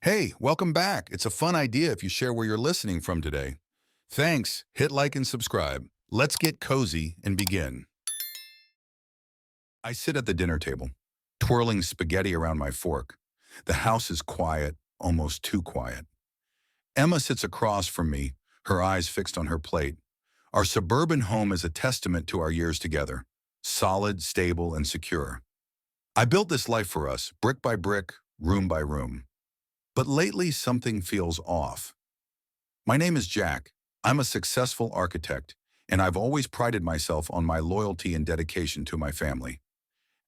Hey, welcome back. It's a fun idea if you share where you're listening from today. Thanks. Hit like and subscribe. Let's get cozy and begin. I sit at the dinner table, twirling spaghetti around my fork. The house is quiet, almost too quiet. Emma sits across from me, her eyes fixed on her plate. Our suburban home is a testament to our years together, solid, stable, and secure. I built this life for us, brick by brick, room by room. But lately, something feels off. My name is Jack. I'm a successful architect, and I've always prided myself on my loyalty and dedication to my family.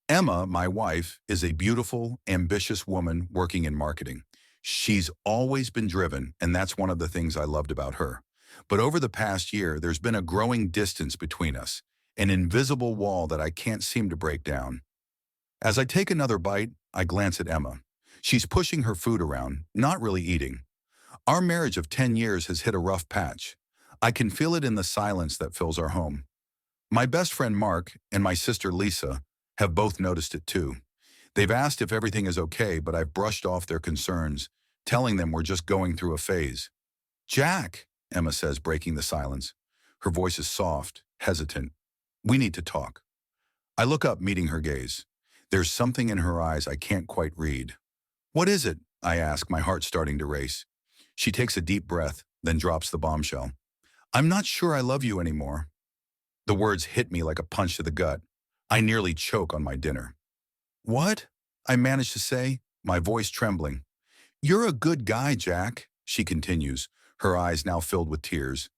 Emma, my wife, is a beautiful, ambitious woman working in marketing. She's always been driven, and that's one of the things I loved about her. But over the past year, there's been a growing distance between us, an invisible wall that I can't seem to break down. As I take another bite, I glance at Emma. She's pushing her food around, not really eating. Our marriage of 10 years has hit a rough patch. I can feel it in the silence that fills our home. My best friend Mark and my sister Lisa have both noticed it too. They've asked if everything is okay, but I've brushed off their concerns, telling them we're just going through a phase. Jack, Emma says, breaking the silence. Her voice is soft, hesitant. We need to talk. I look up, meeting her gaze. There's something in her eyes I can't quite read. What is it? I ask, my heart starting to race. She takes a deep breath, then drops the bombshell. I'm not sure I love you anymore. The words hit me like a punch to the gut. I nearly choke on my dinner. What? I manage to say, my voice trembling. You're a good guy, Jack, she continues, her eyes now filled with tears.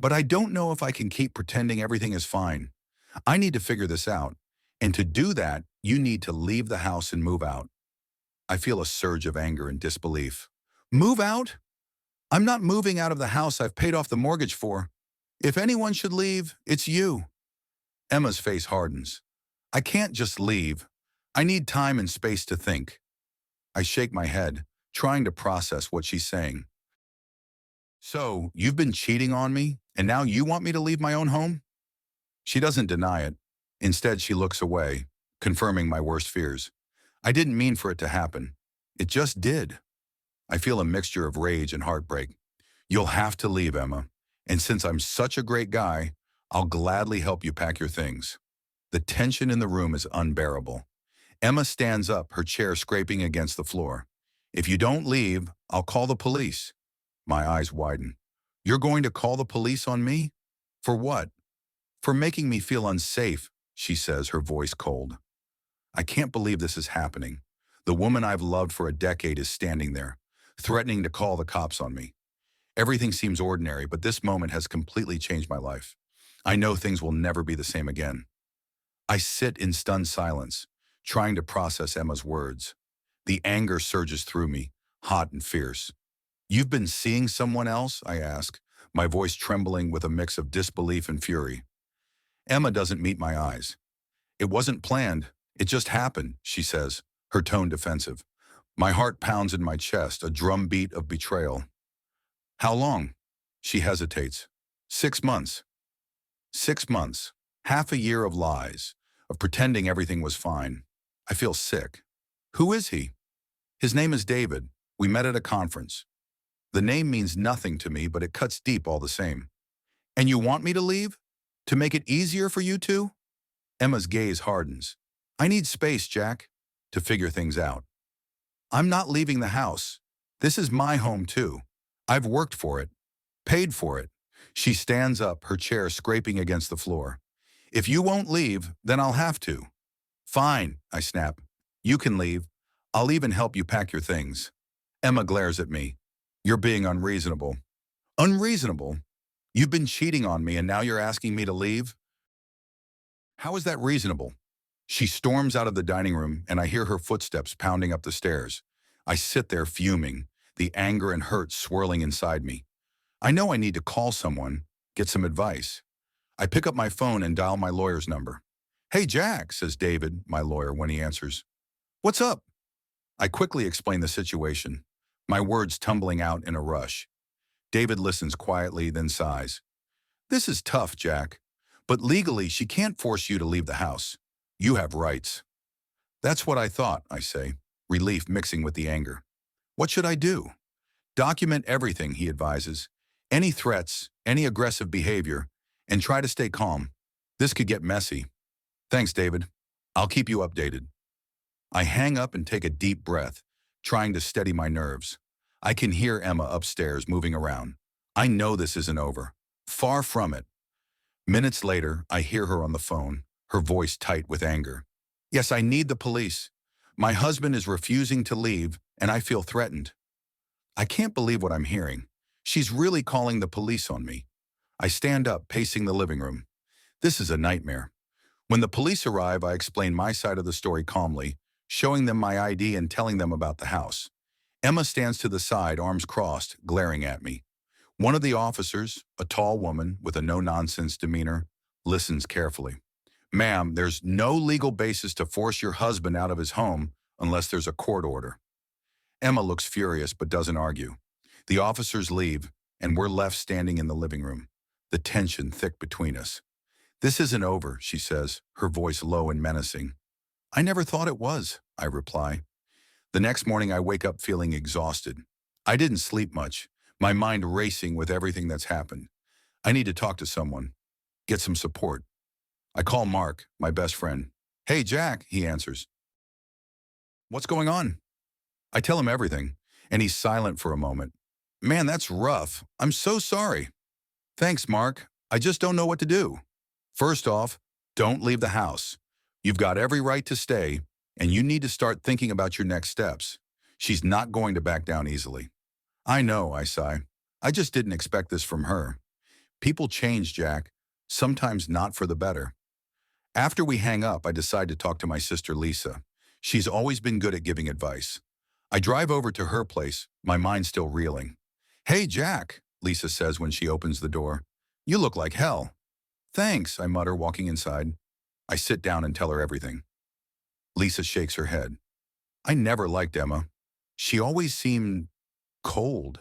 But I don't know if I can keep pretending everything is fine. I need to figure this out. And to do that, you need to leave the house and move out. I feel a surge of anger and disbelief. Move out? I'm not moving out of the house I've paid off the mortgage for. If anyone should leave, it's you. Emma's face hardens. I can't just leave. I need time and space to think. I shake my head, trying to process what she's saying. So, you've been cheating on me, and now you want me to leave my own home? She doesn't deny it. Instead, she looks away, confirming my worst fears. I didn't mean for it to happen. It just did. I feel a mixture of rage and heartbreak. You'll have to leave, Emma. And since I'm such a great guy, I'll gladly help you pack your things. The tension in the room is unbearable. Emma stands up, her chair scraping against the floor. If you don't leave, I'll call the police. My eyes widen. You're going to call the police on me? For what? For making me feel unsafe, she says, her voice cold. I can't believe this is happening. The woman I've loved for a decade is standing there, threatening to call the cops on me. Everything seems ordinary, but this moment has completely changed my life. I know things will never be the same again. I sit in stunned silence, trying to process Emma's words. The anger surges through me, hot and fierce. You've been seeing someone else? I ask, my voice trembling with a mix of disbelief and fury. Emma doesn't meet my eyes. It wasn't planned. It just happened, she says, her tone defensive. My heart pounds in my chest, a drumbeat of betrayal. How long? She hesitates. 6 months. 6 months. Half a year of lies, of pretending everything was fine. I feel sick. Who is he? His name is David. We met at a conference. The name means nothing to me, but it cuts deep all the same. And you want me to leave? To make it easier for you two? Emma's gaze hardens. I need space, Jack, to figure things out. I'm not leaving the house. This is my home too. I've worked for it, paid for it. She stands up, her chair scraping against the floor. If you won't leave, then I'll have to. Fine, I snap. You can leave. I'll even help you pack your things. Emma glares at me. You're being unreasonable. Unreasonable? You've been cheating on me and now you're asking me to leave? How is that reasonable? She storms out of the dining room and I hear her footsteps pounding up the stairs. I sit there fuming, the anger and hurt swirling inside me. I know I need to call someone, get some advice. I pick up my phone and dial my lawyer's number. Hey, Jack, says David, my lawyer, when he answers. What's up? I quickly explain the situation, my words tumbling out in a rush. David listens quietly, then sighs. This is tough, Jack, but legally she can't force you to leave the house. You have rights. That's what I thought, I say, relief mixing with the anger. What should I do? Document everything, he advises. Any threats, any aggressive behavior, and try to stay calm. This could get messy. Thanks, David. I'll keep you updated. I hang up and take a deep breath, trying to steady my nerves. I can hear Emma upstairs moving around. I know this isn't over. Far from it. Minutes later, I hear her on the phone, her voice tight with anger. Yes, I need the police. My husband is refusing to leave, and I feel threatened. I can't believe what I'm hearing. She's really calling the police on me. I stand up, pacing the living room. This is a nightmare. When the police arrive, I explain my side of the story calmly, showing them my ID and telling them about the house. Emma stands to the side, arms crossed, glaring at me. One of the officers, a tall woman with a no-nonsense demeanor, listens carefully. Ma'am, there's no legal basis to force your husband out of his home unless there's a court order. Emma looks furious but doesn't argue. The officers leave, and we're left standing in the living room, the tension thick between us. This isn't over, she says, her voice low and menacing. I never thought it was, I reply. The next morning I wake up feeling exhausted. I didn't sleep much, my mind racing with everything that's happened. I need to talk to someone, get some support. I call Mark, my best friend. Hey, Jack, he answers. What's going on? I tell him everything, and he's silent for a moment. Man, that's rough. I'm so sorry. Thanks, Mark. I just don't know what to do. First off, don't leave the house. You've got every right to stay, and you need to start thinking about your next steps. She's not going to back down easily. I know, I sigh. I just didn't expect this from her. People change, Jack, sometimes not for the better. After we hang up, I decide to talk to my sister Lisa. She's always been good at giving advice. I drive over to her place, my mind still reeling. Hey, Jack, Lisa says when she opens the door. You look like hell. Thanks, I mutter, walking inside. I sit down and tell her everything. Lisa shakes her head. I never liked Emma. She always seemed cold.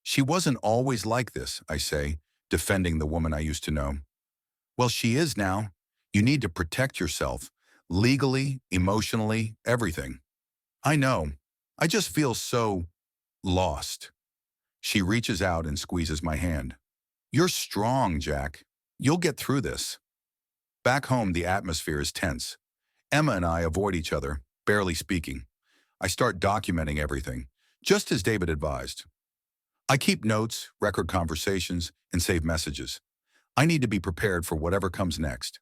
She wasn't always like this, I say, defending the woman I used to know. Well, she is now. You need to protect yourself, legally, emotionally, everything. I know. I just feel so lost. She reaches out and squeezes my hand. You're strong, Jack. You'll get through this. Back home, the atmosphere is tense. Emma and I avoid each other, barely speaking. I start documenting everything, just as David advised. I keep notes, record conversations, and save messages. I need to be prepared for whatever comes next.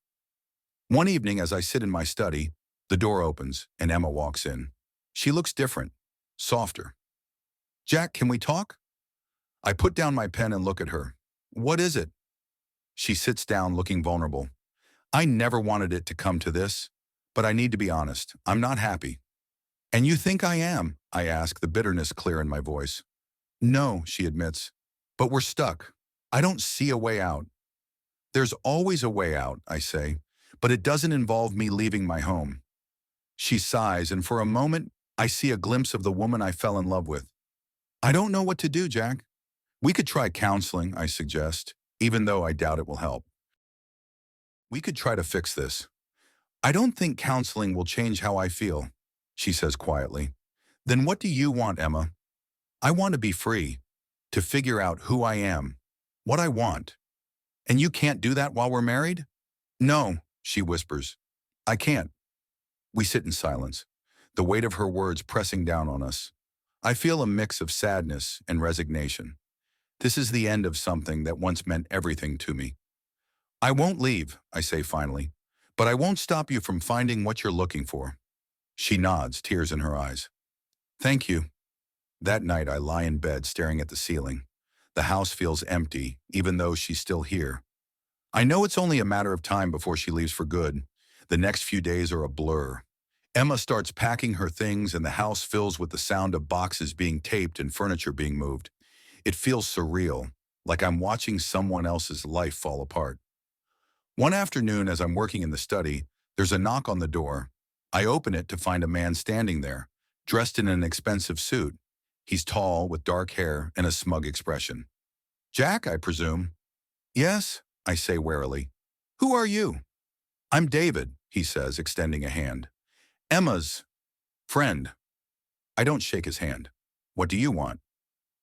One evening, as I sit in my study, the door opens and Emma walks in. She looks different, softer. Jack, can we talk? I put down my pen and look at her. What is it? She sits down looking vulnerable. I never wanted it to come to this, but I need to be honest. I'm not happy. And you think I am? I ask, the bitterness clear in my voice. No, she admits, but we're stuck. I don't see a way out. There's always a way out, I say, but it doesn't involve me leaving my home. She sighs, and for a moment, I see a glimpse of the woman I fell in love with. I don't know what to do, Jack. We could try counseling, I suggest, even though I doubt it will help. We could try to fix this. I don't think counseling will change how I feel, she says quietly. Then what do you want, Emma? I want to be free, to figure out who I am, what I want. And you can't do that while we're married? No, she whispers. I can't. We sit in silence, the weight of her words pressing down on us. I feel a mix of sadness and resignation. This is the end of something that once meant everything to me. I won't leave, I say finally, but I won't stop you from finding what you're looking for. She nods, tears in her eyes. Thank you. That night I lie in bed staring at the ceiling. The house feels empty, even though she's still here. I know it's only a matter of time before she leaves for good. The next few days are a blur. Emma starts packing her things and the house fills with the sound of boxes being taped and furniture being moved. It feels surreal, like I'm watching someone else's life fall apart. One afternoon, as I'm working in the study, there's a knock on the door. I open it to find a man standing there, dressed in an expensive suit. He's tall, with dark hair and a smug expression. Jack, I presume. Yes, I say warily. Who are you? I'm David, he says, extending a hand. Emma's friend. I don't shake his hand. What do you want?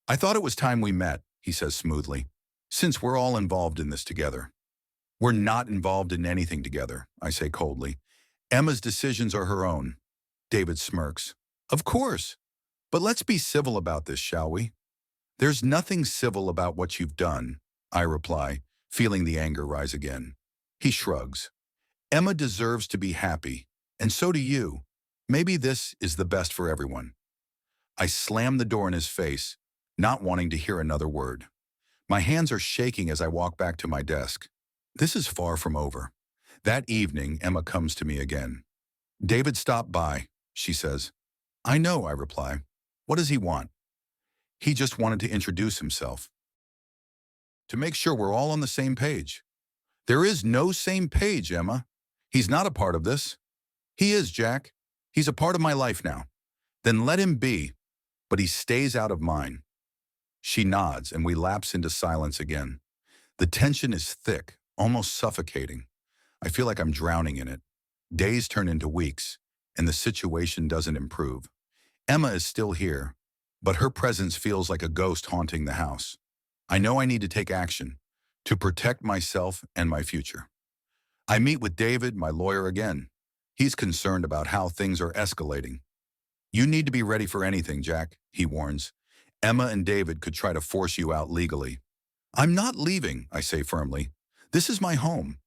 I thought it was time we met, he says smoothly, since we're all involved in this together. We're not involved in anything together, I say coldly. Emma's decisions are her own. David smirks. Of course, but let's be civil about this, shall we? There's nothing civil about what you've done, I reply, feeling the anger rise again. He shrugs. Emma deserves to be happy, and so do you. Maybe this is the best for everyone. I slam the door in his face, not wanting to hear another word. My hands are shaking as I walk back to my desk. This is far from over. That evening, Emma comes to me again. David stopped by, she says. I know, I reply. What does he want? He just wanted to introduce himself. To make sure we're all on the same page. There is no same page, Emma. He's not a part of this. He is, Jack. He's a part of my life now. Then let him be, but he stays out of mine. She nods and we lapse into silence again. The tension is thick, almost suffocating. I feel like I'm drowning in it. Days turn into weeks, and the situation doesn't improve. Emma is still here, but her presence feels like a ghost haunting the house. I know I need to take action to protect myself and my future. I meet with David, my lawyer, again. He's concerned about how things are escalating. You need to be ready for anything, Jack, he warns. Emma and David could try to force you out legally. I'm not leaving, I say firmly. This is my home.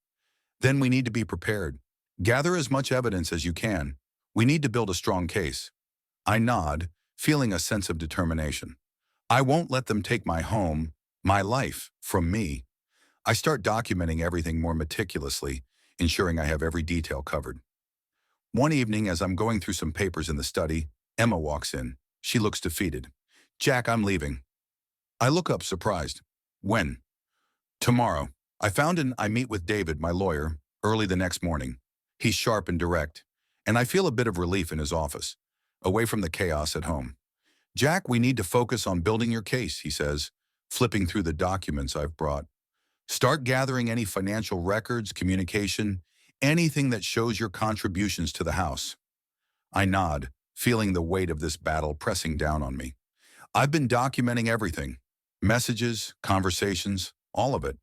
Then we need to be prepared. Gather as much evidence as you can. We need to build a strong case. I nod, feeling a sense of determination. I won't let them take my home, my life, from me. I start documenting everything more meticulously, ensuring I have every detail covered. One evening, as I'm going through some papers in the study, Emma walks in. She looks defeated. Jack, I'm leaving. I look up, surprised. When? Tomorrow. I meet with David, my lawyer, early the next morning. He's sharp and direct, and I feel a bit of relief in his office, away from the chaos at home. Jack, we need to focus on building your case, he says, flipping through the documents I've brought. Start gathering any financial records, communication, anything that shows your contributions to the house. I nod, feeling the weight of this battle pressing down on me. I've been documenting everything. Messages, conversations, all of it.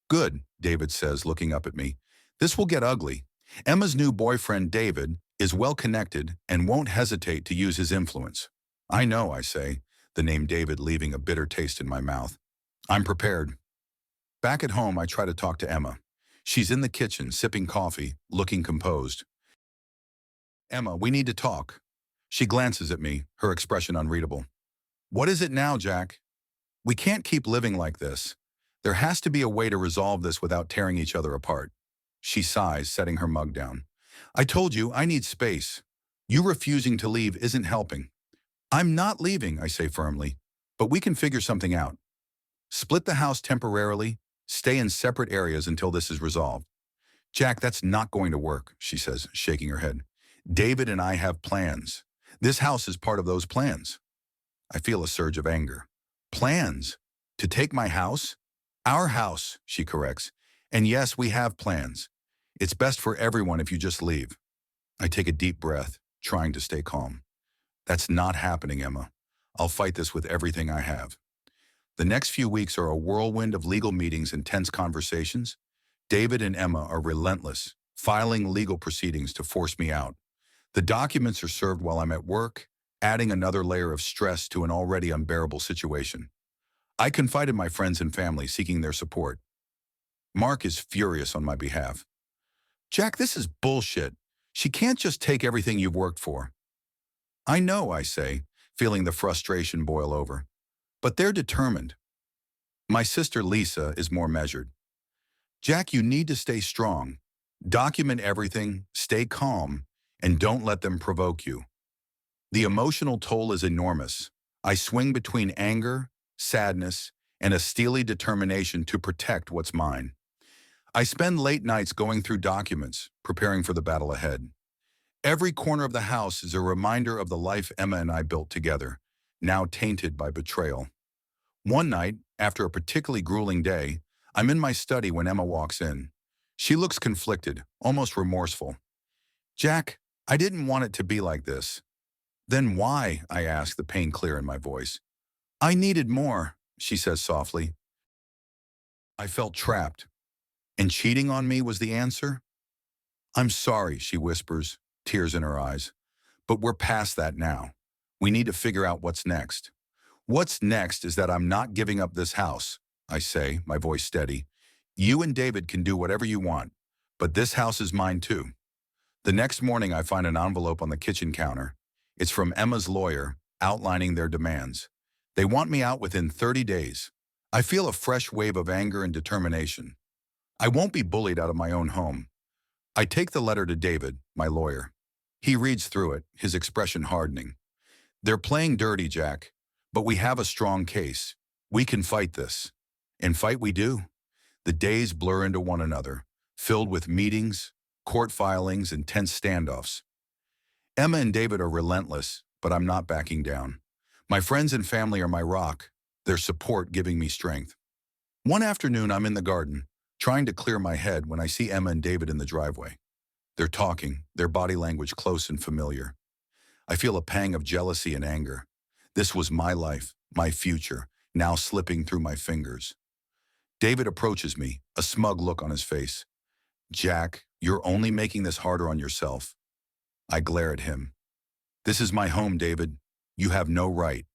Good, David says, looking up at me. This will get ugly. Emma's new boyfriend, David, is well connected and won't hesitate to use his influence. I know, I say, the name David leaving a bitter taste in my mouth. I'm prepared. Back at home, I try to talk to Emma. She's in the kitchen, sipping coffee, looking composed. Emma, we need to talk. She glances at me, her expression unreadable. What is it now, Jack? We can't keep living like this. There has to be a way to resolve this without tearing each other apart. She sighs, setting her mug down. I told you, I need space. You refusing to leave isn't helping. I'm not leaving, I say firmly, but we can figure something out. Split the house temporarily, stay in separate areas until this is resolved. Jack, that's not going to work, she says, shaking her head. David and I have plans. This house is part of those plans. I feel a surge of anger. Plans? To take my house? Our house, she corrects. And yes, we have plans. It's best for everyone if you just leave. I take a deep breath, trying to stay calm. That's not happening, Emma. I'll fight this with everything I have. The next few weeks are a whirlwind of legal meetings and tense conversations. David and Emma are relentless, filing legal proceedings to force me out. The documents are served while I'm at work, adding another layer of stress to an already unbearable situation. I confided my friends and family, seeking their support. Mark is furious on my behalf. Jack, this is bullshit. She can't just take everything you've worked for. I know, I say, feeling the frustration boil over. But they're determined. My sister Lisa is more measured. Jack, you need to stay strong. Document everything, stay calm, and don't let them provoke you. The emotional toll is enormous. I swing between anger, sadness, and a steely determination to protect what's mine. I spend late nights going through documents, preparing for the battle ahead. Every corner of the house is a reminder of the life Emma and I built together, now tainted by betrayal. One night, after a particularly grueling day, I'm in my study when Emma walks in. She looks conflicted, almost remorseful. Jack, I didn't want it to be like this. Then why? I ask, the pain clear in my voice. I needed more, she says softly. I felt trapped, and cheating on me was the answer? I'm sorry, she whispers, tears in her eyes. But we're past that now. We need to figure out what's next. What's next is that I'm not giving up this house, I say, my voice steady. You and David can do whatever you want, but this house is mine too. The next morning, I find an envelope on the kitchen counter. It's from Emma's lawyer, outlining their demands. They want me out within 30 days. I feel a fresh wave of anger and determination. I won't be bullied out of my own home. I take the letter to David, my lawyer. He reads through it, his expression hardening. They're playing dirty, Jack, but we have a strong case. We can fight this. And fight we do. The days blur into one another, filled with meetings, court filings, and tense standoffs. Emma and David are relentless, but I'm not backing down. My friends and family are my rock, their support giving me strength. One afternoon, I'm in the garden, trying to clear my head when I see Emma and David in the driveway. They're talking, their body language close and familiar. I feel a pang of jealousy and anger. This was my life, my future, now slipping through my fingers. David approaches me, a smug look on his face. Jack, you're only making this harder on yourself. I glare at him. This is my home, David. You have no right.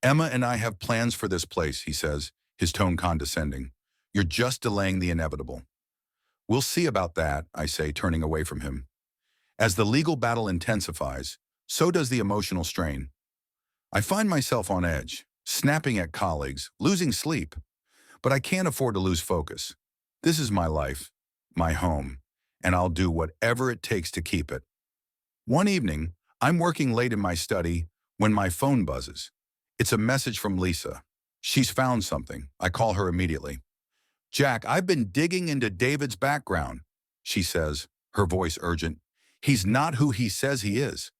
Emma and I have plans for this place, he says, his tone condescending. You're just delaying the inevitable. We'll see about that, I say, turning away from him. As the legal battle intensifies, so does the emotional strain. I find myself on edge, snapping at colleagues, losing sleep. But I can't afford to lose focus. This is my life, my home, and I'll do whatever it takes to keep it. One evening, I'm working late in my study when my phone buzzes. It's a message from Lisa. She's found something. I call her immediately. Jack, I've been digging into David's background, she says, her voice urgent. He's not who he says he is.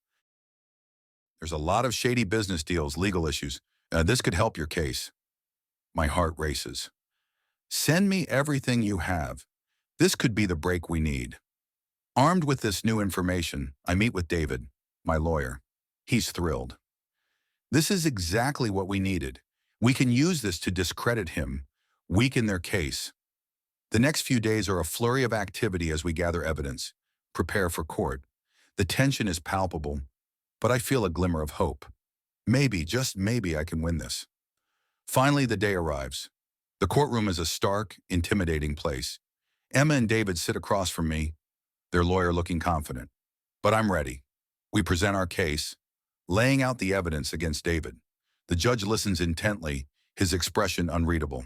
There's a lot of shady business deals, legal issues. This could help your case. My heart races. Send me everything you have. This could be the break we need. Armed with this new information, I meet with David, my lawyer. He's thrilled. This is exactly what we needed. We can use this to discredit him, weaken their case. The next few days are a flurry of activity as we gather evidence, prepare for court. The tension is palpable, but I feel a glimmer of hope. Maybe, just maybe, I can win this. Finally, the day arrives. The courtroom is a stark, intimidating place. Emma and David sit across from me, their lawyer looking confident. But I'm ready. We present our case, laying out the evidence against David. The judge listens intently, his expression unreadable.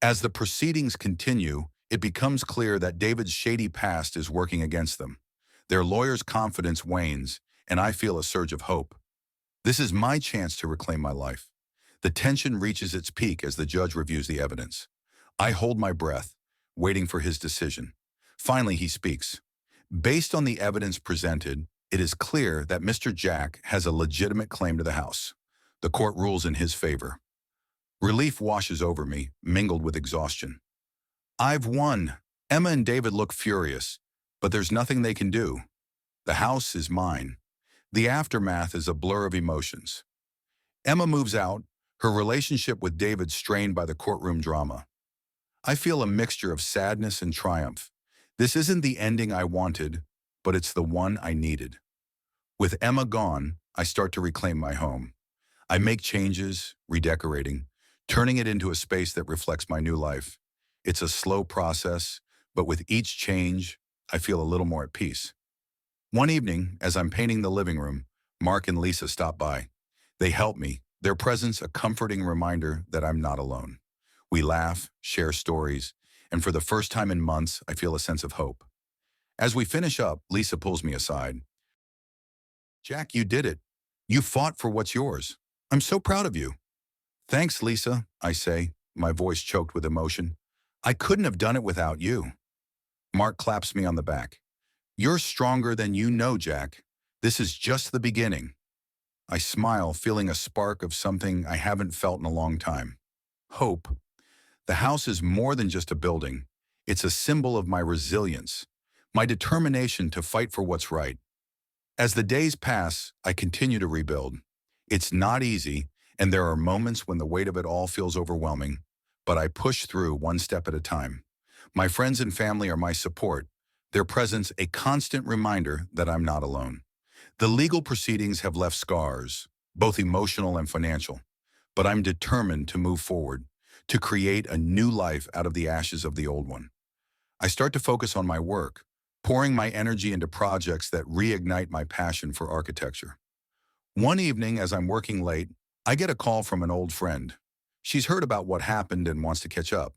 As the proceedings continue, it becomes clear that David's shady past is working against them. Their lawyer's confidence wanes, and I feel a surge of hope. This is my chance to reclaim my life. The tension reaches its peak as the judge reviews the evidence. I hold my breath, waiting for his decision. Finally, he speaks. Based on the evidence presented, it is clear that Mr. Jack has a legitimate claim to the house. The court rules in his favor. Relief washes over me, mingled with exhaustion. I've won. Emma and David look furious, but there's nothing they can do. The house is mine. The aftermath is a blur of emotions. Emma moves out, her relationship with David strained by the courtroom drama. I feel a mixture of sadness and triumph. This isn't the ending I wanted, but it's the one I needed. With Emma gone, I start to reclaim my home. I make changes, redecorating, turning it into a space that reflects my new life. It's a slow process, but with each change, I feel a little more at peace. One evening, as I'm painting the living room, Mark and Lisa stop by. They help me, their presence a comforting reminder that I'm not alone. We laugh, share stories, and for the first time in months, I feel a sense of hope. As we finish up, Lisa pulls me aside. Jack, you did it. You fought for what's yours. I'm so proud of you. Thanks, Lisa, I say, my voice choked with emotion. I couldn't have done it without you. Mark claps me on the back. You're stronger than you know, Jack. This is just the beginning. I smile, feeling a spark of something I haven't felt in a long time. Hope. The house is more than just a building. It's a symbol of my resilience, my determination to fight for what's right. As the days pass, I continue to rebuild. It's not easy, and there are moments when the weight of it all feels overwhelming, but I push through one step at a time. My friends and family are my support, their presence a constant reminder that I'm not alone. The legal proceedings have left scars, both emotional and financial, but I'm determined to move forward, to create a new life out of the ashes of the old one. I start to focus on my work, pouring my energy into projects that reignite my passion for architecture. One evening, as I'm working late, I get a call from an old friend. She's heard about what happened and wants to catch up.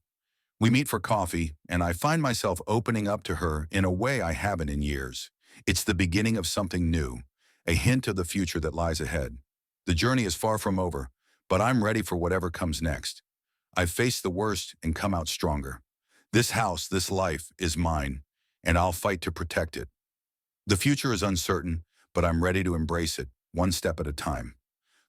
We meet for coffee, and I find myself opening up to her in a way I haven't in years. It's the beginning of something new, a hint of the future that lies ahead. The journey is far from over, but I'm ready for whatever comes next. I've faced the worst and come out stronger. This house, this life, is mine, and I'll fight to protect it. The future is uncertain, but I'm ready to embrace it, one step at a time.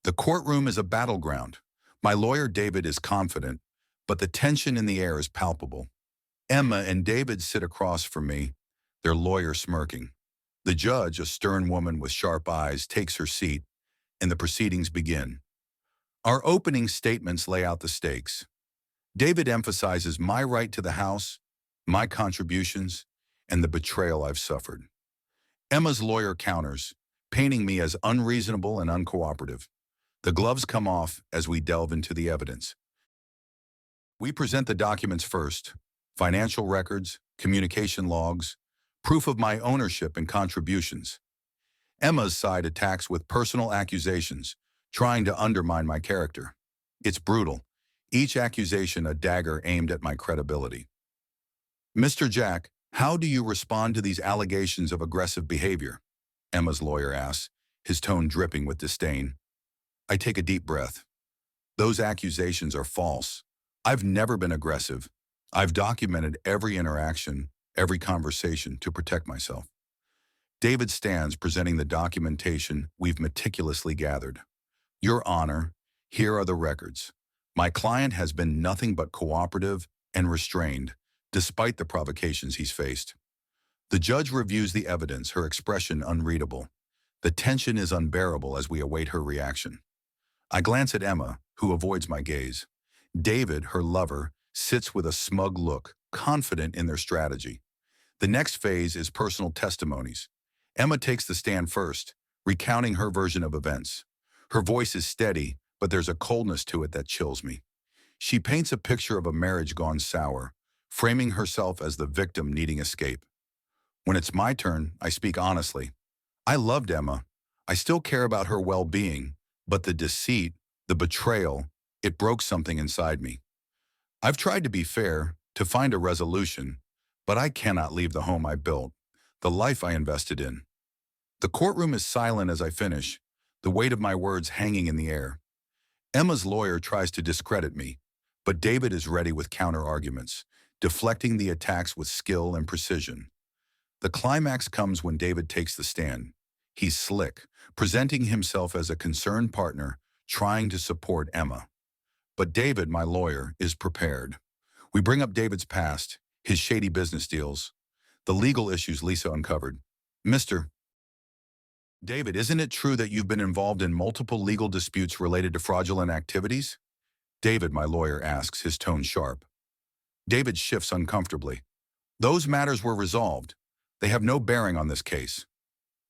The courtroom is a battleground. My lawyer, David, is confident, but the tension in the air is palpable. Emma and David sit across from me, their lawyer smirking. The judge, a stern woman with sharp eyes, takes her seat, and the proceedings begin. Our opening statements lay out the stakes. David emphasizes my right to the house, my contributions, and the betrayal I've suffered. Emma's lawyer counters, painting me as unreasonable and uncooperative. The gloves come off as we delve into the evidence. We present the documents first: financial records, communication logs, proof of my ownership and contributions. Emma's side attacks with personal accusations, trying to undermine my character. It's brutal, each accusation a dagger aimed at my credibility. Mr. Jack, how do you respond to these allegations of aggressive behavior? Emma's lawyer asks, his tone dripping with disdain. I take a deep breath. Those accusations are false. I've never been aggressive. I've documented every interaction, every conversation to protect myself. David stands presenting the documentation we've meticulously gathered. Your Honor, here are the records. My client has been nothing but cooperative and restrained, despite the provocations he's faced. The judge reviews the evidence, her expression unreadable. The tension is unbearable as we await her reaction. I glance at Emma, who avoids my gaze. David, her lover, sits with a smug look, confident in their strategy. The next phase is personal testimonies. Emma takes the stand first, recounting her version of events. Her voice is steady, but there's a coldness to it that chills me. She paints a picture of a marriage gone sour, framing herself as the victim needing escape. When it's my turn, I speak honestly. I loved Emma. I still care about her well-being, but the deceit, the betrayal, it broke something inside me. I've tried to be fair, to find a resolution, but I cannot leave the home I built, the life I invested in. The courtroom is silent as I finish, the weight of my words hanging in the air. Emma's lawyer tries to discredit me, but David is ready with counter-arguments, deflecting the attacks with skill and precision. The climax comes when David takes the stand. He's slick, presenting himself as a concerned partner, trying to support Emma. But David, my lawyer, is prepared. We bring up David's past, his shady business deals, the legal issues Lisa uncovered. Mr. David, isn't it true that you've been involved in multiple legal disputes related to fraudulent activities? David, my lawyer, asks, his tone sharp. David shifts uncomfortably. Those matters were resolved. They have no bearing on this case.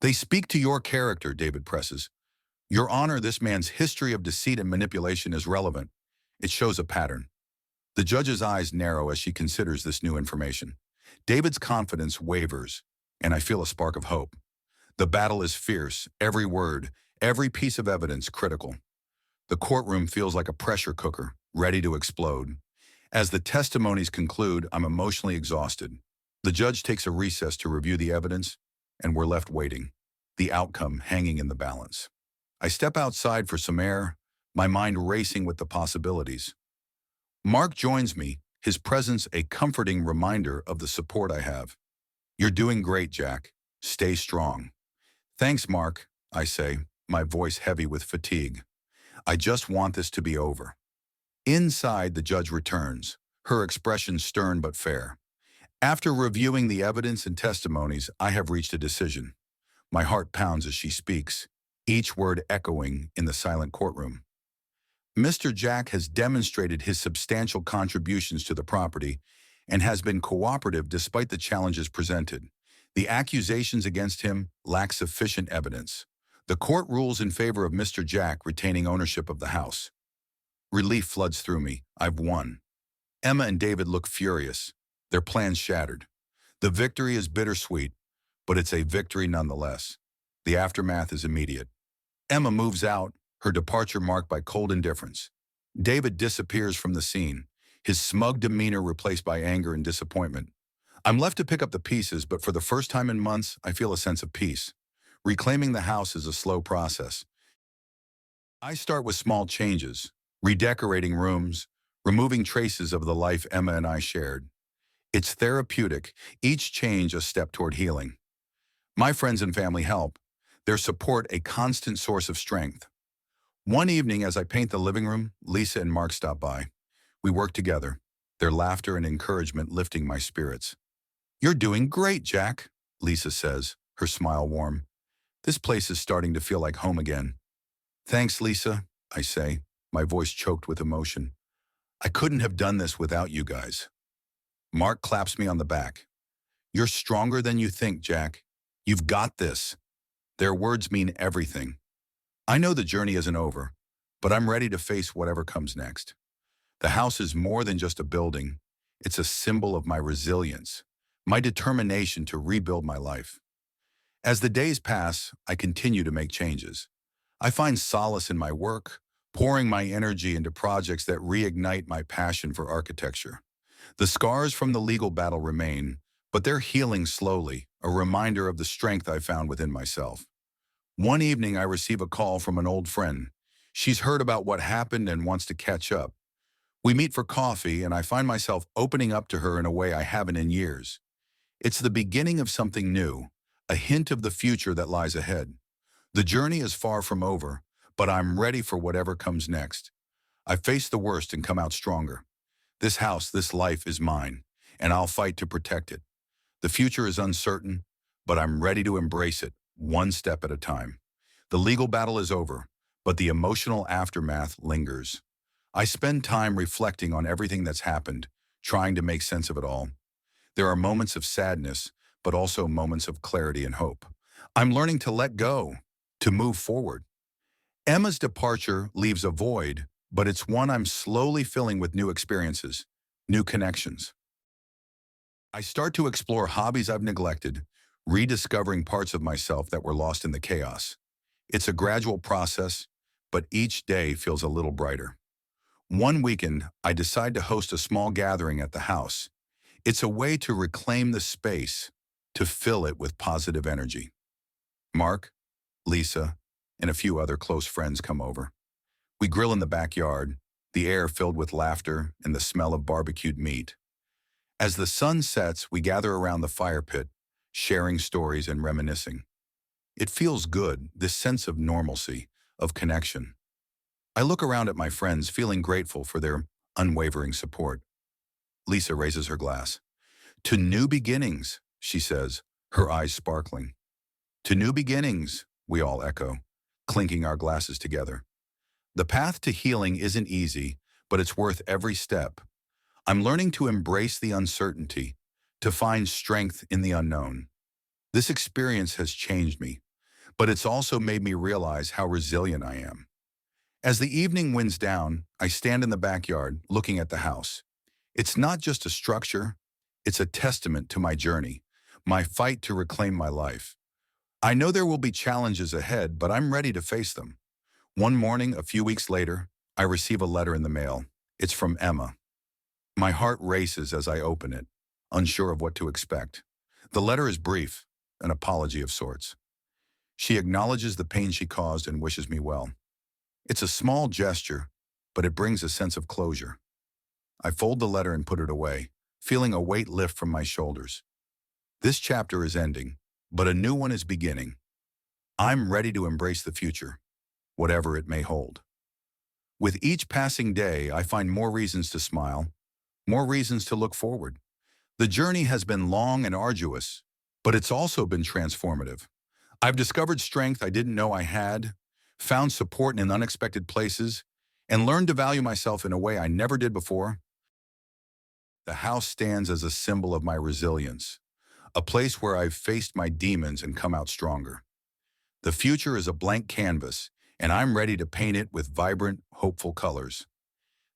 They speak to your character, David presses. Your Honor, this man's history of deceit and manipulation is relevant. It shows a pattern. The judge's eyes narrow as she considers this new information. David's confidence wavers, and I feel a spark of hope. The battle is fierce, every word, every piece of evidence critical. The courtroom feels like a pressure cooker, ready to explode. As the testimonies conclude, I'm emotionally exhausted. The judge takes a recess to review the evidence, and we're left waiting, the outcome hanging in the balance. I step outside for some air, my mind racing with the possibilities. Mark joins me, his presence a comforting reminder of the support I have. You're doing great, Jack. Stay strong. Thanks, Mark, I say, my voice heavy with fatigue. I just want this to be over. Inside, the judge returns, her expression stern but fair. After reviewing the evidence and testimonies, I have reached a decision. My heart pounds as she speaks, each word echoing in the silent courtroom. Mr. Jack has demonstrated his substantial contributions to the property and has been cooperative despite the challenges presented. The accusations against him lack sufficient evidence. The court rules in favor of Mr. Jack retaining ownership of the house. Relief floods through me. I've won. Emma and David look furious, their plans shattered. The victory is bittersweet, but it's a victory nonetheless. The aftermath is immediate. Emma moves out, her departure marked by cold indifference. David disappears from the scene, his smug demeanor replaced by anger and disappointment. I'm left to pick up the pieces, but for the first time in months, I feel a sense of peace. Reclaiming the house is a slow process. I start with small changes, redecorating rooms, removing traces of the life Emma and I shared. It's therapeutic, each change a step toward healing. My friends and family help, their support a constant source of strength. One evening as I paint the living room, Lisa and Mark stop by. We work together, their laughter and encouragement lifting my spirits. "You're doing great, Jack," Lisa says, her smile warm. "This place is starting to feel like home again." "Thanks, Lisa," I say, my voice choked with emotion. "I couldn't have done this without you guys." Mark claps me on the back. "You're stronger than you think, Jack. You've got this." Their words mean everything. I know the journey isn't over, but I'm ready to face whatever comes next. The house is more than just a building. It's a symbol of my resilience, my determination to rebuild my life. As the days pass, I continue to make changes. I find solace in my work, pouring my energy into projects that reignite my passion for architecture. The scars from the legal battle remain, but they're healing slowly, a reminder of the strength I found within myself. One evening, I receive a call from an old friend. She's heard about what happened and wants to catch up. We meet for coffee, and I find myself opening up to her in a way I haven't in years. It's the beginning of something new, a hint of the future that lies ahead. The journey is far from over, but I'm ready for whatever comes next. I face the worst and come out stronger. This house, this life is mine, and I'll fight to protect it. The future is uncertain, but I'm ready to embrace it, one step at a time. The legal battle is over, but the emotional aftermath lingers. I spend time reflecting on everything that's happened, trying to make sense of it all. There are moments of sadness, but also moments of clarity and hope. I'm learning to let go, to move forward. Emma's departure leaves a void, but it's one I'm slowly filling with new experiences, new connections. I start to explore hobbies I've neglected, rediscovering parts of myself that were lost in the chaos. It's a gradual process, but each day feels a little brighter. One weekend, I decide to host a small gathering at the house. It's a way to reclaim the space, to fill it with positive energy. Mark, Lisa, and a few other close friends come over. We grill in the backyard, the air filled with laughter and the smell of barbecued meat. As the sun sets, we gather around the fire pit, sharing stories and reminiscing. It feels good, this sense of normalcy, of connection. I look around at my friends, feeling grateful for their unwavering support. Lisa raises her glass. "To new beginnings," she says, her eyes sparkling. "To new beginnings," we all echo, clinking our glasses together. The path to healing isn't easy, but it's worth every step. I'm learning to embrace the uncertainty, to find strength in the unknown. This experience has changed me, but it's also made me realize how resilient I am. As the evening winds down, I stand in the backyard, looking at the house. It's not just a structure, it's a testament to my journey, my fight to reclaim my life. I know there will be challenges ahead, but I'm ready to face them. One morning, a few weeks later, I receive a letter in the mail. It's from Emma. My heart races as I open it, unsure of what to expect. The letter is brief, an apology of sorts. She acknowledges the pain she caused and wishes me well. It's a small gesture, but it brings a sense of closure. I fold the letter and put it away, feeling a weight lift from my shoulders. This chapter is ending, but a new one is beginning. I'm ready to embrace the future, whatever it may hold. With each passing day, I find more reasons to smile, more reasons to look forward. The journey has been long and arduous, but it's also been transformative. I've discovered strength I didn't know I had, found support in unexpected places, and learned to value myself in a way I never did before. The house stands as a symbol of my resilience, a place where I've faced my demons and come out stronger. The future is a blank canvas, and I'm ready to paint it with vibrant, hopeful colors.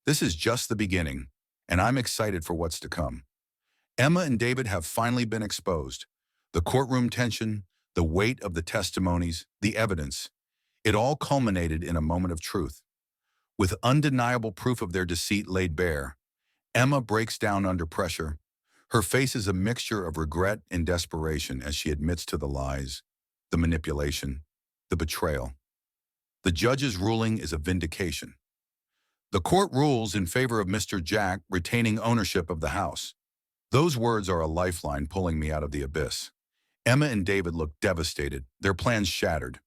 This is just the beginning, and I'm excited for what's to come. Emma and David have finally been exposed. The courtroom tension, the weight of the testimonies, the evidence, it all culminated in a moment of truth. With undeniable proof of their deceit laid bare, Emma breaks down under pressure. Her face is a mixture of regret and desperation as she admits to the lies, the manipulation, the betrayal. The judge's ruling is a vindication. The court rules in favor of Mr. Jack retaining ownership of the house. Those words are a lifeline pulling me out of the abyss. Emma and David look devastated, their plans shattered.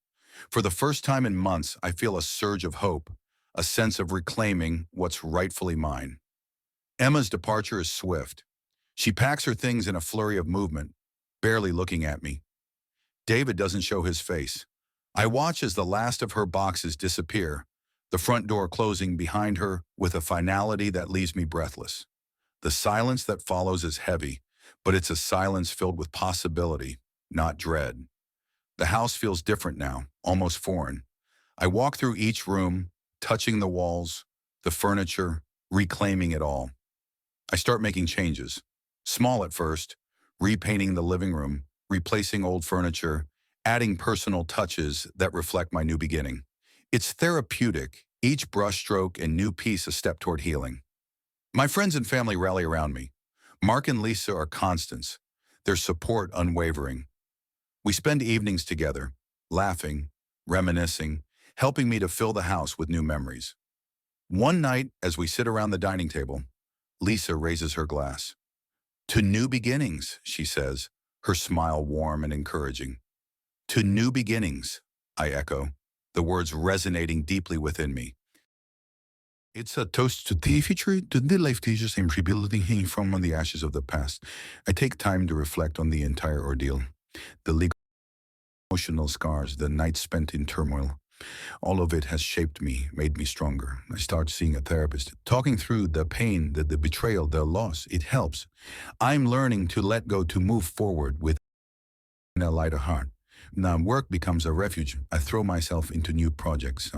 For the first time in months, I feel a surge of hope, a sense of reclaiming what's rightfully mine. Emma's departure is swift. She packs her things in a flurry of movement, barely looking at me. David doesn't show his face. I watch as the last of her boxes disappear, the front door closing behind her with a finality that leaves me breathless. The silence that follows is heavy, but it's a silence filled with possibility, not dread. The house feels different now, almost foreign. I walk through each room, touching the walls, the furniture, reclaiming it all. I start making changes. Small at first, repainting the living room, replacing old furniture, adding personal touches that reflect my new beginning. It's therapeutic, each brushstroke and new piece a step toward healing. My friends and family rally around me. Mark and Lisa are constants, their support unwavering. We spend evenings together, laughing, reminiscing, helping me to fill the house with new memories. One night, as we sit around the dining table, Lisa raises her glass. "To new beginnings," she says, her smile warm and encouraging. "To new beginnings," I echo, the words resonating deeply within me. It's a toast to the future, to the life teachers and rebuilding from the ashes of the past. I take time to reflect on the entire ordeal, the legal emotional scars, the nights spent in turmoil. All of it has shaped me, made me stronger. I start seeing a therapist, talking through the pain, the betrayal, the loss. It helps. I'm learning to let go, to move forward with a lighter heart. Now work becomes a refuge. I throw myself into new projects,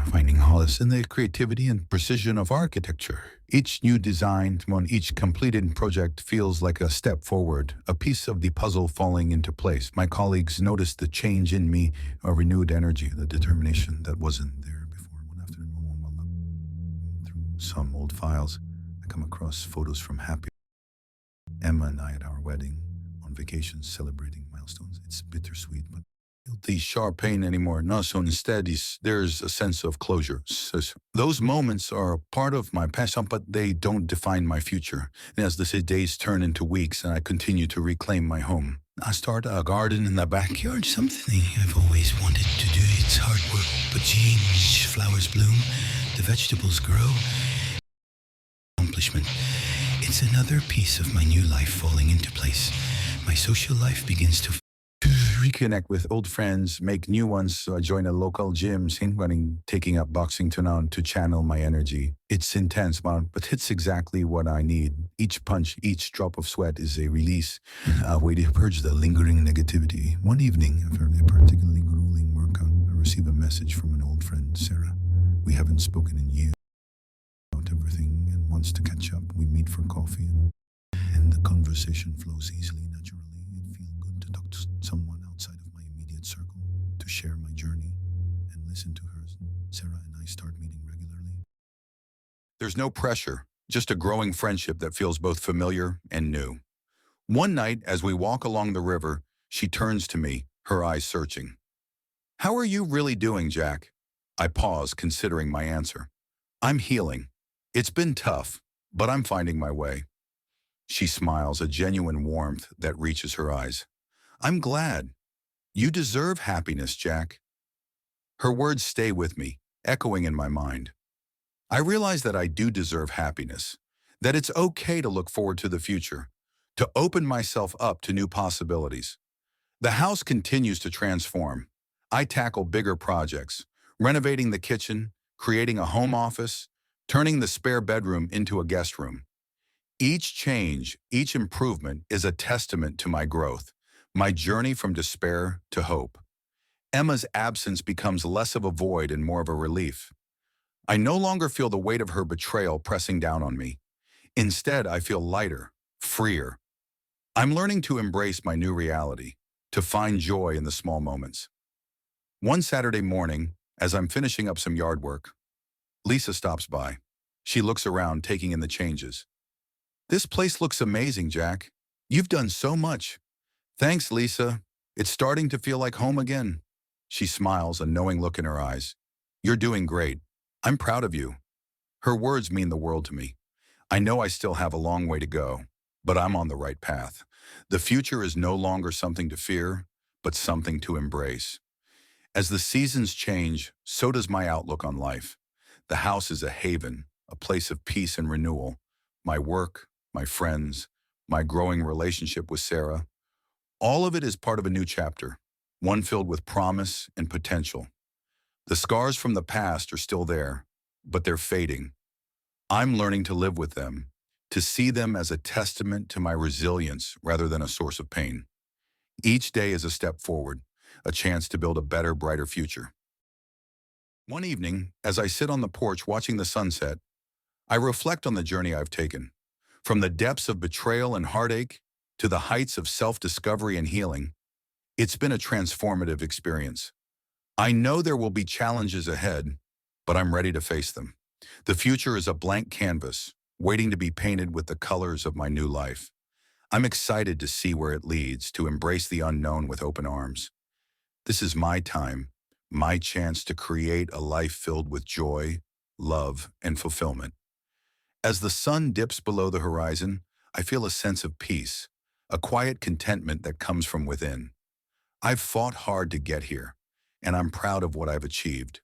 finding solace in the creativity and precision of architecture. Each new design, each completed project feels like a step forward, a piece of the puzzle falling into place. My colleagues notice the change in me, a renewed energy, the determination that wasn't there before. One afternoon, while looking through some old files, I come across photos from happy Emma and I at our wedding, on vacation, celebrating milestones. It's bittersweet, but the sharp pain anymore. No, so instead, there's a sense of closure. Those moments are part of my past, but they don't define my future. And as the days turn into weeks and I continue to reclaim my home, I start a garden in the backyard, something I've always wanted to do. It's hard work, but change, flowers bloom, the vegetables grow. Accomplishment. It's another piece of my new life falling into place. My social life begins to reconnect with old friends, make new ones. So I join a local gym, taking up boxing to now to channel my energy. It's intense, but it's exactly what I need. Each punch, each drop of sweat is a release, a way to purge the lingering negativity. One evening, after a particularly grueling workout, I receive a message from an old friend, Sarah. We haven't spoken in years about everything and wants to catch up. We meet for coffee and the conversation flows easily, naturally. It feels good to talk to someone outside of my immediate circle, to share my journey and listen to hers. Sarah and I start meeting regularly. There's no pressure, just a growing friendship that feels both familiar and new. One night, as we walk along the river, she turns to me, her eyes searching. "How are you really doing, Jack?" I pause, considering my answer. "I'm healing. It's been tough, but I'm finding my way." She smiles, a genuine warmth that reaches her eyes. "I'm glad. You deserve happiness, Jack." Her words stay with me, echoing in my mind. I realize that I do deserve happiness, that it's okay to look forward to the future, to open myself up to new possibilities. The house continues to transform. I tackle bigger projects, renovating the kitchen, creating a home office, turning the spare bedroom into a guest room. Each change, each improvement is a testament to my growth, my journey from despair to hope. Emma's absence becomes less of a void and more of a relief. I no longer feel the weight of her betrayal pressing down on me. Instead, I feel lighter, freer. I'm learning to embrace my new reality, to find joy in the small moments. One Saturday morning, as I'm finishing up some yard work, Lisa stops by. She looks around, taking in the changes. "This place looks amazing, Jack. You've done so much." "Thanks, Lisa. It's starting to feel like home again." She smiles, a knowing look in her eyes. "You're doing great. I'm proud of you." Her words mean the world to me. I know I still have a long way to go, but I'm on the right path. The future is no longer something to fear, but something to embrace. As the seasons change, so does my outlook on life. The house is a haven, a place of peace and renewal. My work, my friends, my growing relationship with Sarah, all of it is part of a new chapter, one filled with promise and potential. The scars from the past are still there, but they're fading. I'm learning to live with them, to see them as a testament to my resilience rather than a source of pain. Each day is a step forward, a chance to build a better, brighter future. One evening, as I sit on the porch watching the sunset, I reflect on the journey I've taken. From the depths of betrayal and heartache to the heights of self-discovery and healing, it's been a transformative experience. I know there will be challenges ahead, but I'm ready to face them. The future is a blank canvas, waiting to be painted with the colors of my new life. I'm excited to see where it leads, to embrace the unknown with open arms. This is my time, my chance to create a life filled with joy, love, and fulfillment. As the sun dips below the horizon, I feel a sense of peace, a quiet contentment that comes from within. I've fought hard to get here, and I'm proud of what I've achieved.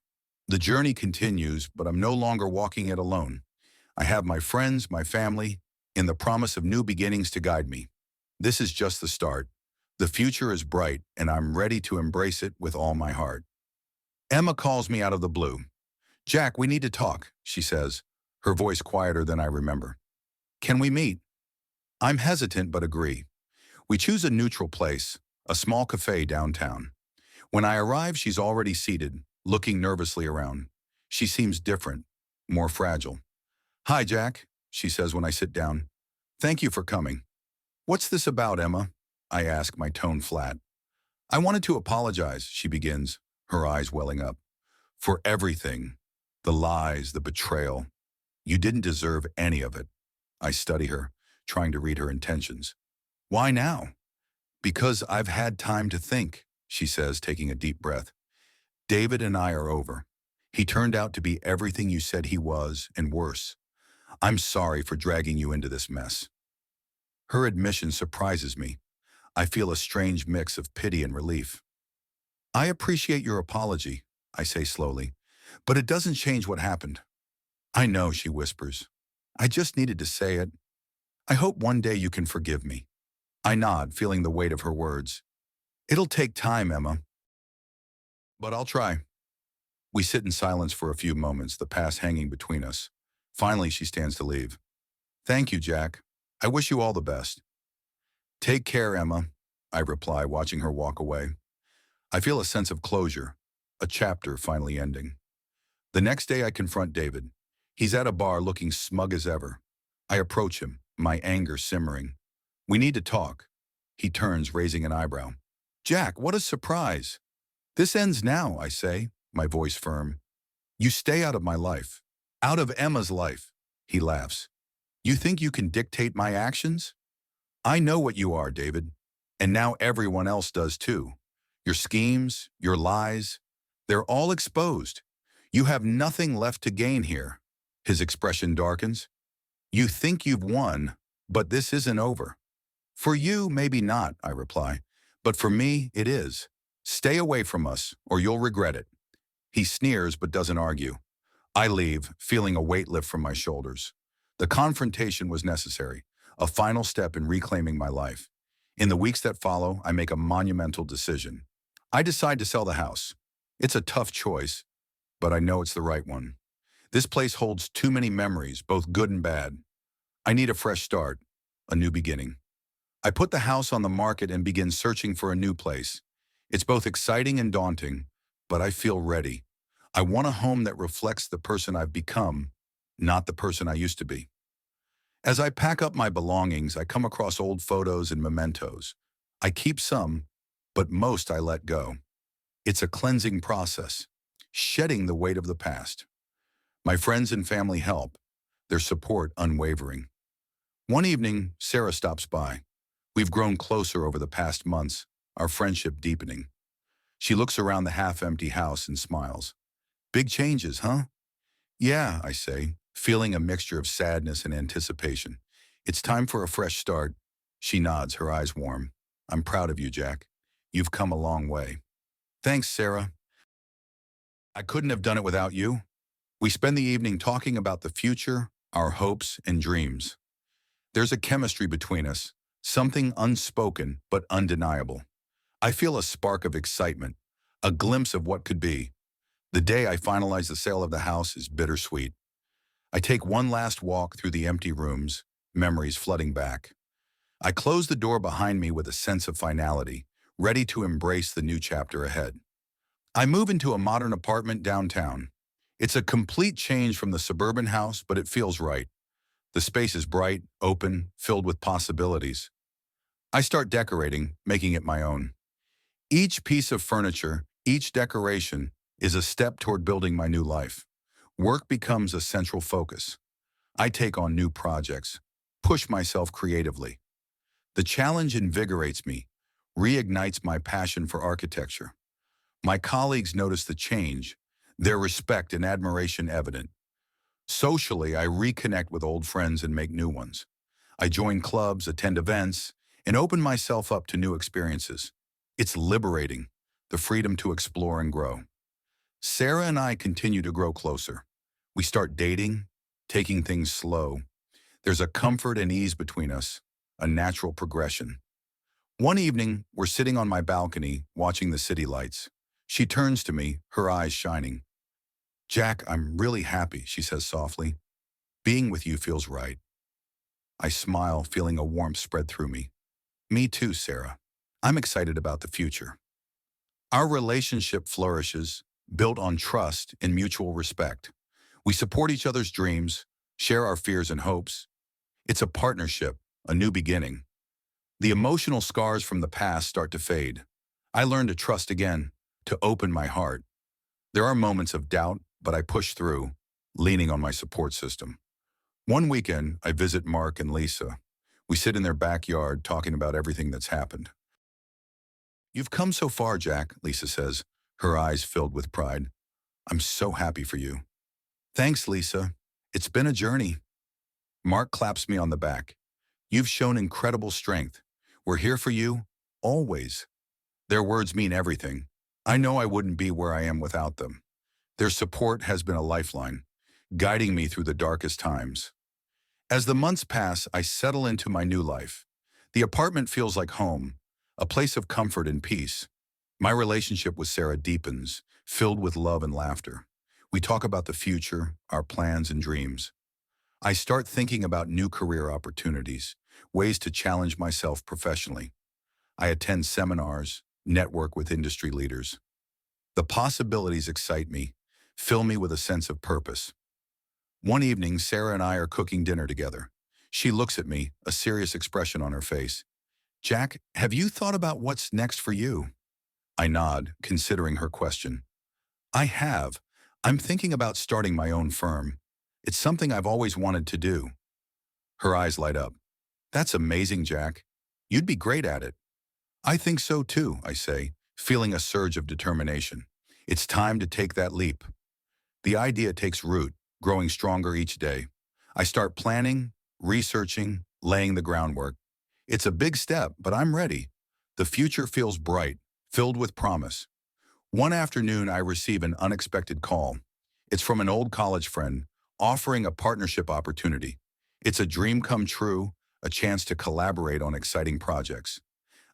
The journey continues, but I'm no longer walking it alone. I have my friends, my family, and the promise of new beginnings to guide me. This is just the start. The future is bright, and I'm ready to embrace it with all my heart. Emma calls me out of the blue. "Jack, we need to talk," she says, her voice quieter than I remember. "Can we meet?" I'm hesitant but agree. We choose a neutral place, a small cafe downtown. When I arrive, she's already seated, looking nervously around. She seems different, more fragile. "Hi, Jack," she says when I sit down. "Thank you for coming." "What's this about, Emma?" I ask, my tone flat. "I wanted to apologize," she begins, her eyes welling up. "For everything. The lies, the betrayal. You didn't deserve any of it." I study her, trying to read her intentions. "Why now?" "Because I've had time to think," she says, taking a deep breath. "David and I are over. He turned out to be everything you said he was, and worse. I'm sorry for dragging you into this mess." Her admission surprises me. I feel a strange mix of pity and relief. "I appreciate your apology," I say slowly, "but it doesn't change what happened." "I know," she whispers. "I just needed to say it. I hope one day you can forgive me." I nod, feeling the weight of her words. "It'll take time, Emma, but I'll try." We sit in silence for a few moments, the past hanging between us. Finally, she stands to leave. "Thank you, Jack. I wish you all the best." "Take care, Emma," I reply, watching her walk away. I feel a sense of closure, a chapter finally ending. The next day I confront David. He's at a bar looking smug as ever. I approach him, my anger simmering. "We need to talk." He turns, raising an eyebrow. "Jack, what a surprise." "This ends now," I say, my voice firm. "You stay out of my life. Out of Emma's life." He laughs. "You think you can dictate my actions?" "I know what you are, David. And now everyone else does too. Your schemes, your lies, they're all exposed. You have nothing left to gain here." His expression darkens. "You think you've won, but this isn't over." "For you, maybe not," I reply. "But for me, it is. Stay away from us, or you'll regret it." He sneers but doesn't argue. I leave, feeling a weight lift from my shoulders. The confrontation was necessary, a final step in reclaiming my life. In the weeks that follow, I make a monumental decision. I decide to sell the house. It's a tough choice, but I know it's the right one. This place holds too many memories, both good and bad. I need a fresh start, a new beginning. I put the house on the market and begin searching for a new place. It's both exciting and daunting, but I feel ready. I want a home that reflects the person I've become, not the person I used to be. As I pack up my belongings, I come across old photos and mementos. I keep some, but most I let go. It's a cleansing process, shedding the weight of the past. My friends and family help, their support unwavering. One evening, Sarah stops by. We've grown closer over the past months, our friendship deepening. She looks around the half-empty house and smiles. Big changes, huh? Yeah, I say, feeling a mixture of sadness and anticipation. It's time for a fresh start. She nods, her eyes warm. I'm proud of you, Jack. You've come a long way. Thanks, Sarah. I couldn't have done it without you. We spend the evening talking about the future, our hopes and dreams. There's a chemistry between us, something unspoken but undeniable. I feel a spark of excitement, a glimpse of what could be. The day I finalize the sale of the house is bittersweet. I take one last walk through the empty rooms, memories flooding back. I close the door behind me with a sense of finality, ready to embrace the new chapter ahead. I move into a modern apartment downtown. It's a complete change from the suburban house, but it feels right. The space is bright, open, filled with possibilities. I start decorating, making it my own. Each piece of furniture, each decoration, is a step toward building my new life. Work becomes a central focus. I take on new projects, push myself creatively. The challenge invigorates me, reignites my passion for architecture. My colleagues notice the change, their respect and admiration evident. Socially, I reconnect with old friends and make new ones. I join clubs, attend events, and open myself up to new experiences. It's liberating, the freedom to explore and grow. Sarah and I continue to grow closer. We start dating, taking things slow. There's a comfort and ease between us, a natural progression. One evening, we're sitting on my balcony, watching the city lights. She turns to me, her eyes shining. Jack, I'm really happy, she says softly. Being with you feels right. I smile, feeling a warmth spread through me. Me too, Sarah. I'm excited about the future. Our relationship flourishes, built on trust and mutual respect. We support each other's dreams, share our fears and hopes. It's a partnership, a new beginning. The emotional scars from the past start to fade. I learn to trust again, to open my heart. There are moments of doubt, but I push through, leaning on my support system. One weekend, I visit Mark and Lisa. We sit in their backyard talking about everything that's happened. You've come so far, Jack, Lisa says, her eyes filled with pride. I'm so happy for you. Thanks, Lisa. It's been a journey. Mark claps me on the back. You've shown incredible strength. We're here for you, always. Their words mean everything. I know I wouldn't be where I am without them. Their support has been a lifeline, guiding me through the darkest times. As the months pass, I settle into my new life. The apartment feels like home, a place of comfort and peace. My relationship with Sarah deepens, filled with love and laughter. We talk about the future, our plans and dreams. I start thinking about new career opportunities, ways to challenge myself professionally. I attend seminars, network with industry leaders. The possibilities excite me, fill me with a sense of purpose. One evening, Sarah and I are cooking dinner together. She looks at me, a serious expression on her face. Jack, have you thought about what's next for you? I nod, considering her question. I have. I'm thinking about starting my own firm. It's something I've always wanted to do. Her eyes light up. That's amazing, Jack. You'd be great at it. I think so too, I say, feeling a surge of determination. It's time to take that leap. The idea takes root, growing stronger each day. I start planning, researching, laying the groundwork. It's a big step, but I'm ready. The future feels bright, filled with promise. One afternoon, I receive an unexpected call. It's from an old college friend, offering a partnership opportunity. It's a dream come true, a chance to collaborate on exciting projects.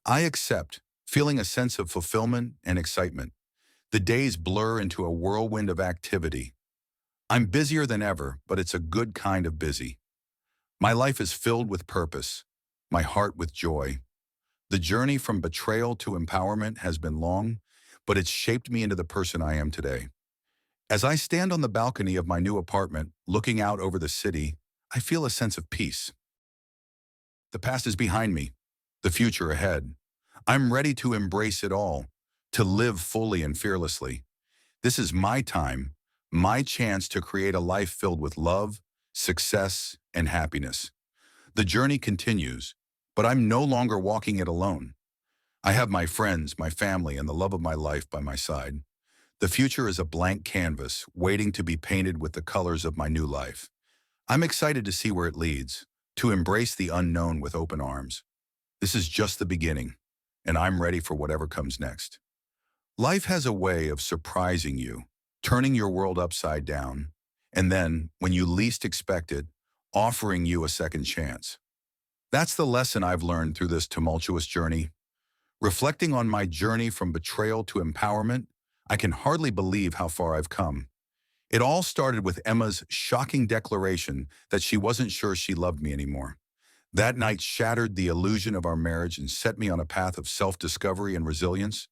I accept, feeling a sense of fulfillment and excitement. The days blur into a whirlwind of activity. I'm busier than ever, but it's a good kind of busy. My life is filled with purpose, my heart with joy. The journey from betrayal to empowerment has been long, but it's shaped me into the person I am today. As I stand on the balcony of my new apartment, looking out over the city, I feel a sense of peace. The past is behind me, the future ahead. I'm ready to embrace it all, to live fully and fearlessly. This is my time, my chance to create a life filled with love, success, and happiness. The journey continues, but I'm no longer walking it alone. I have my friends, my family, and the love of my life by my side. The future is a blank canvas waiting to be painted with the colors of my new life. I'm excited to see where it leads, to embrace the unknown with open arms. This is just the beginning, and I'm ready for whatever comes next. Life has a way of surprising you, turning your world upside down, and then, when you least expect it, offering you a second chance. That's the lesson I've learned through this tumultuous journey. Reflecting on my journey from betrayal to empowerment, I can hardly believe how far I've come. It all started with Emma's shocking declaration that she wasn't sure she loved me anymore. That night shattered the illusion of our marriage and set me on a path of self-discovery and resilience.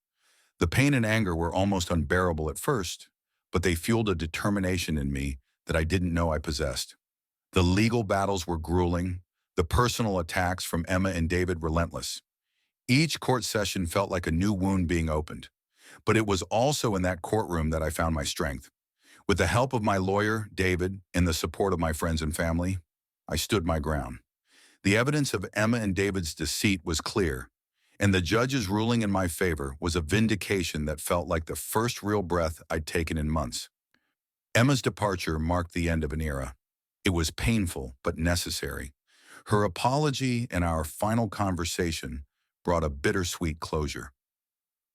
The pain and anger were almost unbearable at first, but they fueled a determination in me that I didn't know I possessed. The legal battles were grueling, the personal attacks from Emma and David relentless. Each court session felt like a new wound being opened, but it was also in that courtroom that I found my strength. With the help of my lawyer, David, and the support of my friends and family, I stood my ground. The evidence of Emma and David's deceit was clear, and the judge's ruling in my favor was a vindication that felt like the first real breath I'd taken in months. Emma's departure marked the end of an era. It was painful, but necessary. Her apology and our final conversation brought a bittersweet closure.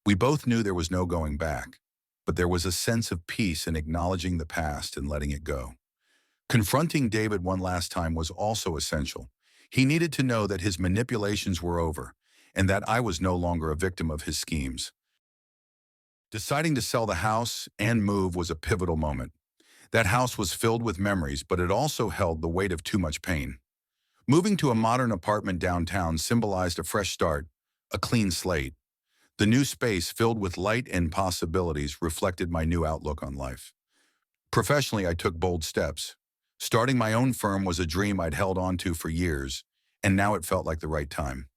We both knew there was no going back, but there was a sense of peace in acknowledging the past and letting it go. Confronting David one last time was also essential. He needed to know that his manipulations were over and that I was no longer a victim of his schemes. Deciding to sell the house and move was a pivotal moment. That house was filled with memories, but it also held the weight of too much pain. Moving to a modern apartment downtown symbolized a fresh start, a clean slate. The new space, filled with light and possibilities, reflected my new outlook on life. Professionally, I took bold steps. Starting my own firm was a dream I'd held on to for years, and now it felt like the right time.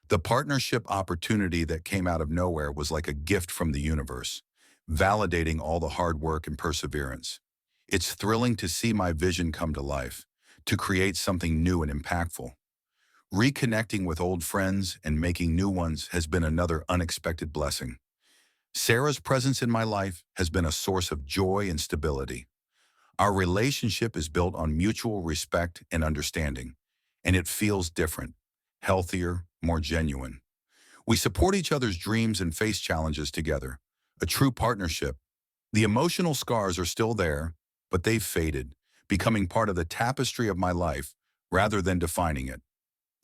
The partnership opportunity that came out of nowhere was like a gift from the universe, validating all the hard work and perseverance. It's thrilling to see my vision come to life, to create something new and impactful. Reconnecting with old friends and making new ones has been another unexpected blessing. Sarah's presence in my life has been a source of joy and stability. Our relationship is built on mutual respect and understanding, and it feels different, healthier, more genuine. We support each other's dreams and face challenges together, a true partnership. The emotional scars are still there, but they've faded, becoming part of the tapestry of my life rather than defining it.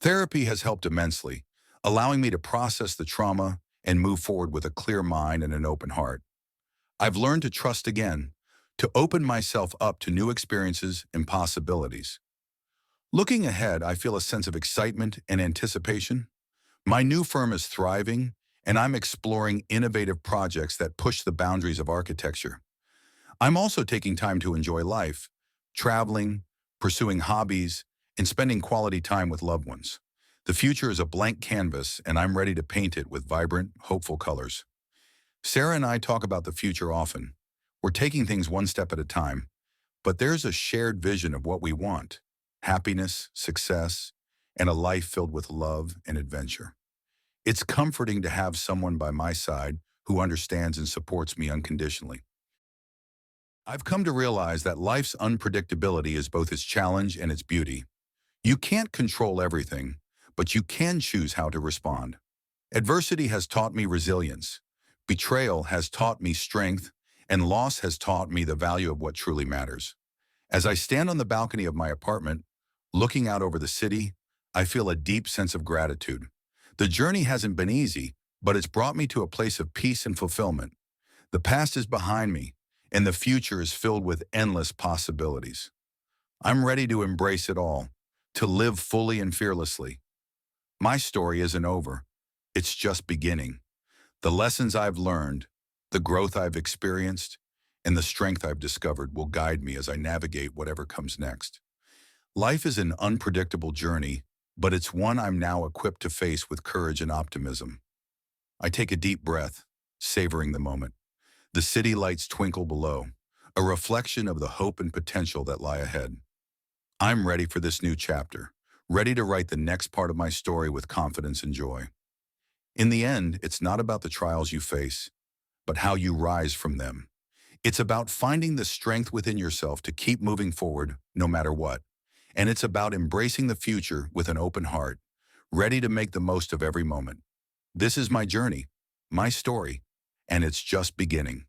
Therapy has helped immensely, allowing me to process the trauma and move forward with a clear mind and an open heart. I've learned to trust again, to open myself up to new experiences and possibilities. Looking ahead, I feel a sense of excitement and anticipation. My new firm is thriving, and I'm exploring innovative projects that push the boundaries of architecture. I'm also taking time to enjoy life, traveling, pursuing hobbies, and spending quality time with loved ones. The future is a blank canvas, and I'm ready to paint it with vibrant, hopeful colors. Sarah and I talk about the future often. We're taking things one step at a time, but there's a shared vision of what we want: happiness, success, and a life filled with love and adventure. It's comforting to have someone by my side who understands and supports me unconditionally. I've come to realize that life's unpredictability is both its challenge and its beauty. You can't control everything, but you can choose how to respond. Adversity has taught me resilience. Betrayal has taught me strength, and loss has taught me the value of what truly matters. As I stand on the balcony of my apartment, looking out over the city, I feel a deep sense of gratitude. The journey hasn't been easy, but it's brought me to a place of peace and fulfillment. The past is behind me, and the future is filled with endless possibilities. I'm ready to embrace it all, to live fully and fearlessly. My story isn't over. It's just beginning. The lessons I've learned, the growth I've experienced, and the strength I've discovered will guide me as I navigate whatever comes next. Life is an unpredictable journey, but it's one I'm now equipped to face with courage and optimism. I take a deep breath, savoring the moment. The city lights twinkle below, a reflection of the hope and potential that lie ahead. I'm ready for this new chapter, ready to write the next part of my story with confidence and joy. In the end, it's not about the trials you face, but how you rise from them. It's about finding the strength within yourself to keep moving forward no matter what. And it's about embracing the future with an open heart, ready to make the most of every moment. This is my journey, my story, and it's just beginning.